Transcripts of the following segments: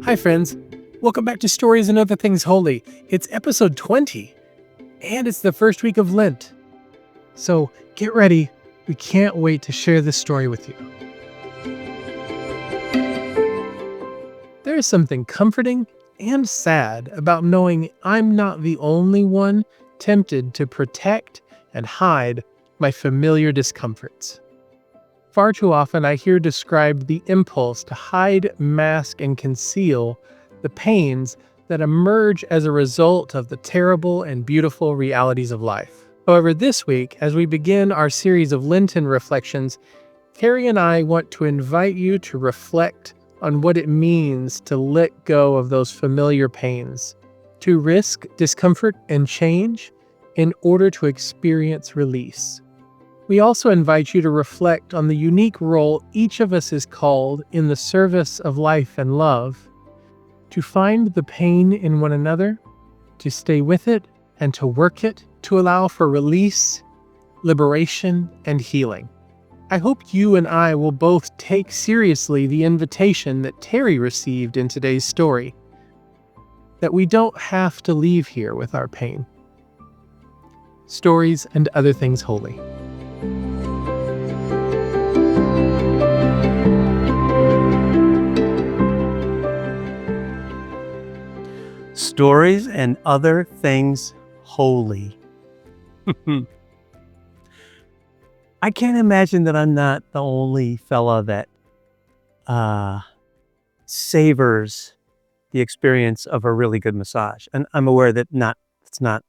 Hi, friends. Welcome back to Stories and Other Things Holy. It's episode 20, and it's the first week of Lent. So get ready. We can't wait to share this story with you. There is something comforting and sad about knowing I'm not the only one tempted to protect and hide my familiar discomforts. Far too often, I hear described the impulse to hide, mask, and conceal the pains that emerge as a result of the terrible and beautiful realities of life. However, this week, as we begin our series of Lenten reflections, Carrie and I want to invite you to reflect on what it means to let go of those familiar pains, to risk discomfort and change in order to experience release. We also invite you to reflect on the unique role each of us is called in the service of life and love, to find the pain in one another, to stay with it and to work it, to allow for release, liberation, and healing. I hope you and I will both take seriously the invitation that Terry received in today's story, that we don't have to leave here with our pain. Stories and Other Things Holy. Stories and Other Things Holy. I can't imagine that I'm not the only fella that savors the experience of a really good massage. And I'm aware that it's not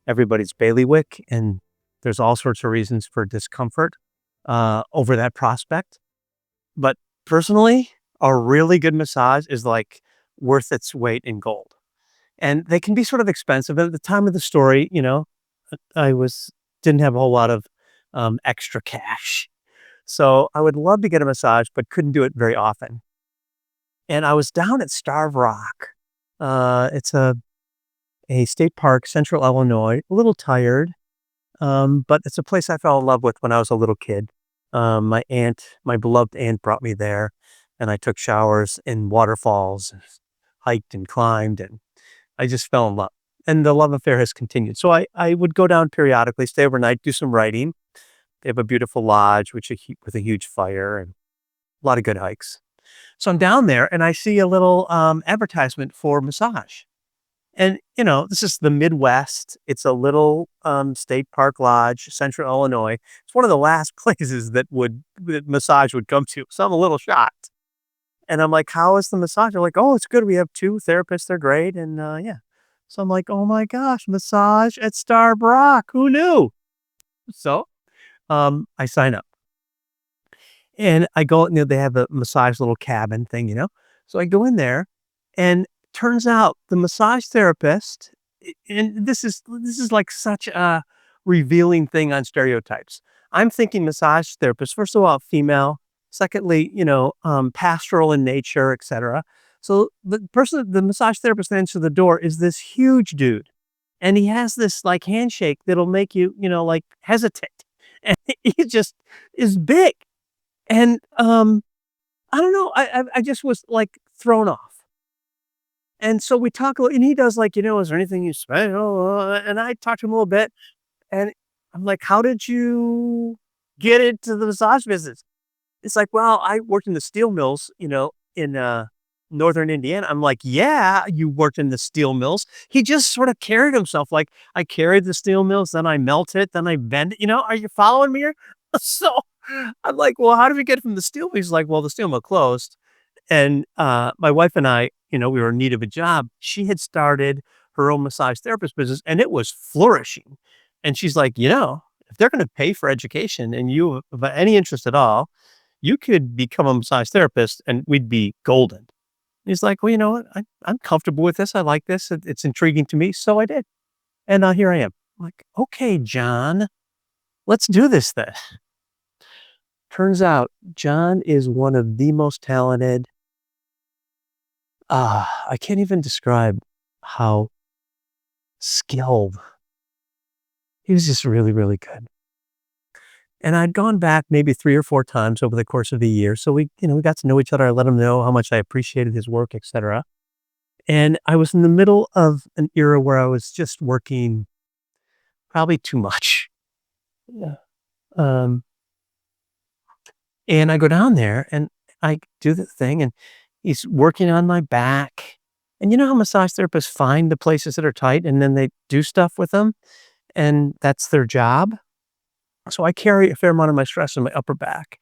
everybody's bailiwick, and there's all sorts of reasons for discomfort over that prospect. But personally, a really good massage is like worth its weight in gold. And they can be sort of expensive. At the time of the story, I didn't have a whole lot of extra cash. So I would love to get a massage, but couldn't do it very often. And I was down at Starved Rock. It's a state park, Central Illinois, a little tired. But it's a place I fell in love with when I was a little kid. My beloved aunt brought me there, and I took showers in waterfalls, hiked and climbed, and I just fell in love, and the love affair has continued. So I would go down periodically, stay overnight, do some writing. They have a beautiful lodge, with a huge fire and a lot of good hikes. So I'm down there and I see a little advertisement for massage. And, this is the Midwest. It's a little state park lodge, Central Illinois. It's one of the last places that massage would come to. So I'm a little shocked. And I'm like, how is the massage? They're like, oh, it's good. We have 2 therapists. They're great. And yeah. So I'm like, oh my gosh, massage at Starved Rock. Who knew? So I sign up. And I go, they have a massage little cabin thing, So I go in there, and turns out the massage therapist, and this is like such a revealing thing on stereotypes. I'm thinking massage therapist, first of all, female. Secondly, pastoral in nature, etc. So the massage therapist that answers the door is this huge dude. And he has this like handshake that'll make you, like hesitate. And he just is big. And I don't know, I just was like thrown off. And so we talk, and he does like, is there anything you special? And I talked to him a little bit. And I'm like, how did you get into the massage business? It's like, well, I worked in the steel mills, in northern Indiana. I'm like, yeah, you worked in the steel mills. He just sort of carried himself like, I carried the steel mills, then I melt it, then I bend it. Are you following me here? So I'm like, well, how did we get from the steel mill? He's like, well, the steel mill closed. And my wife and I, we were in need of a job. She had started her own massage therapist business, and it was flourishing. And she's like, if they're going to pay for education and you have any interest at all, you could become a massage therapist and we'd be golden. He's like, well, you know what? I'm comfortable with this. I like this. It's intriguing to me. So I did. And here I am. I'm like, okay, John, let's do this then. Turns out John is one of the most talented. I can't even describe how skilled. He was just really, really good. And I'd gone back maybe 3 or 4 times over the course of a year. So we got to know each other. I let him know how much I appreciated his work, etc. And I was in the middle of an era where I was just working probably too much. Yeah. Um, and I go down there and I do the thing and he's working on my back. And you know how massage therapists find the places that are tight and then they do stuff with them and that's their job. So I carry a fair amount of my stress in my upper back.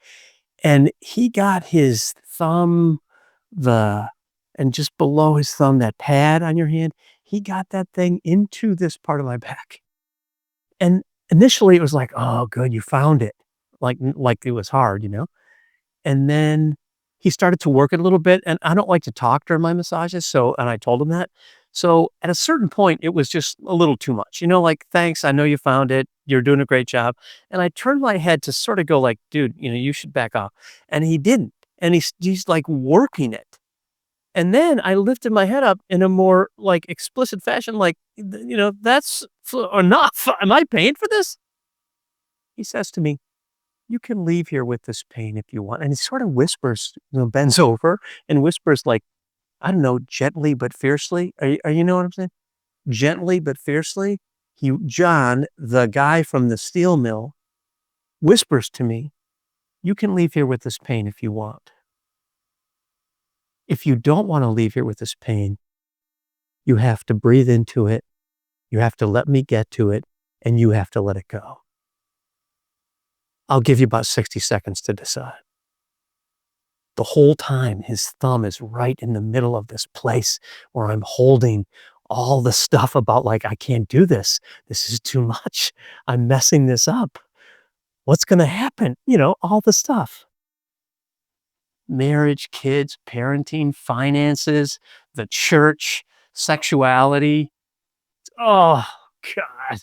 And he got his thumb, and just below his thumb, that pad on your hand, he got that thing into this part of my back. And initially it was like, oh, good, you found it. Like it was hard. And then he started to work it a little bit. And I don't like to talk during my massages. And I told him that. So at a certain point, it was just a little too much, like, thanks, I know you found it. You're doing a great job. And I turned my head to sort of go like, dude, you should back off. And he didn't. And he's like working it. And then I lifted my head up in a more like explicit fashion, like, that's enough. Am I paying for this? He says to me, you can leave here with this pain if you want. And he sort of whispers, bends over and whispers like, I don't know, gently but fiercely. Are you know what I'm saying? Gently but fiercely. John, the guy from the steel mill, whispers to me, you can leave here with this pain if you want. If you don't want to leave here with this pain, you have to breathe into it. You have to let me get to it and you have to let it go. I'll give you about 60 seconds to decide. The whole time, his thumb is right in the middle of this place where I'm holding all the stuff about like, I can't do this. This is too much. I'm messing this up. What's going to happen? All the stuff. Marriage, kids, parenting, finances, the church, sexuality. Oh, God.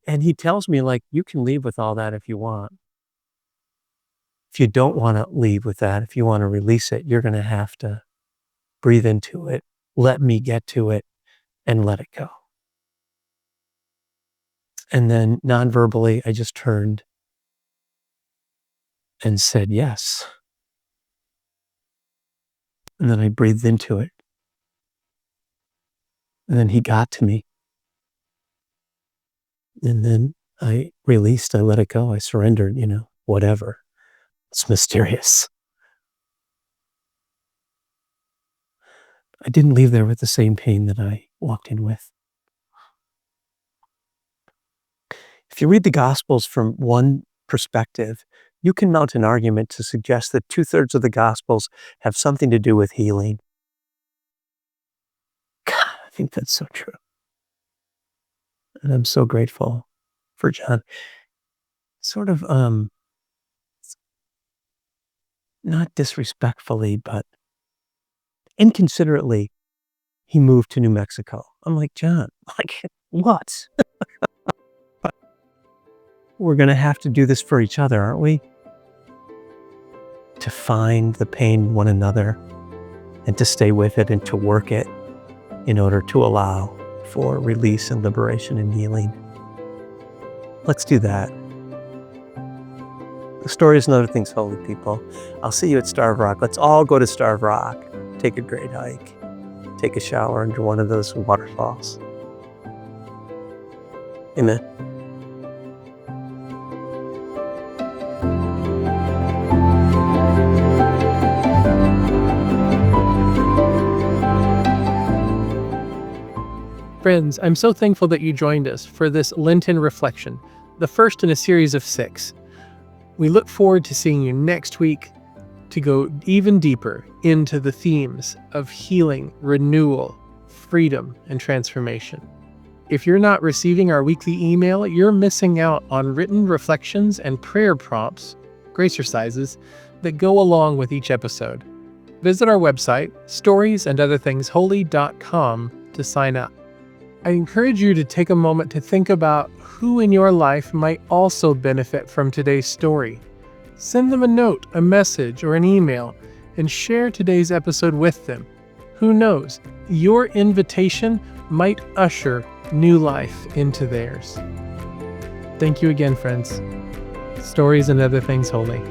And he tells me like, you can leave with all that if you want. If you don't want to leave with that, if you want to release it, you're going to have to breathe into it, let me get to it, and let it go. And then non-verbally, I just turned and said yes. And then I breathed into it. And then he got to me. And then I released, I let it go, I surrendered, whatever. It's mysterious. I didn't leave there with the same pain that I walked in with. If you read the Gospels from one perspective, you can mount an argument to suggest that 2/3 of the Gospels have something to do with healing. God, I think that's so true. And I'm so grateful for John. Sort of, not disrespectfully, but inconsiderately, he moved to New Mexico. I'm like, John, like, what? We're going to have to do this for each other, aren't we? To find the pain in one another and to stay with it and to work it in order to allow for release and liberation and healing. Let's do that. The story is another thing's holy, people. I'll see you at Starved Rock. Let's all go to Starved Rock. Take a great hike. Take a shower under one of those waterfalls. Amen. Friends, I'm so thankful that you joined us for this Lenten reflection, the first in a series of 6. We look forward to seeing you next week to go even deeper into the themes of healing, renewal, freedom, and transformation. If you're not receiving our weekly email, you're missing out on written reflections and prayer prompts, gracercises, that go along with each episode. Visit our website, storiesandotherthingsholy.com, to sign up. I encourage you to take a moment to think about who in your life might also benefit from today's story. Send them a note, a message, or an email, and share today's episode with them. Who knows, your invitation might usher new life into theirs. Thank you again, friends. Stories and Other Things Holy.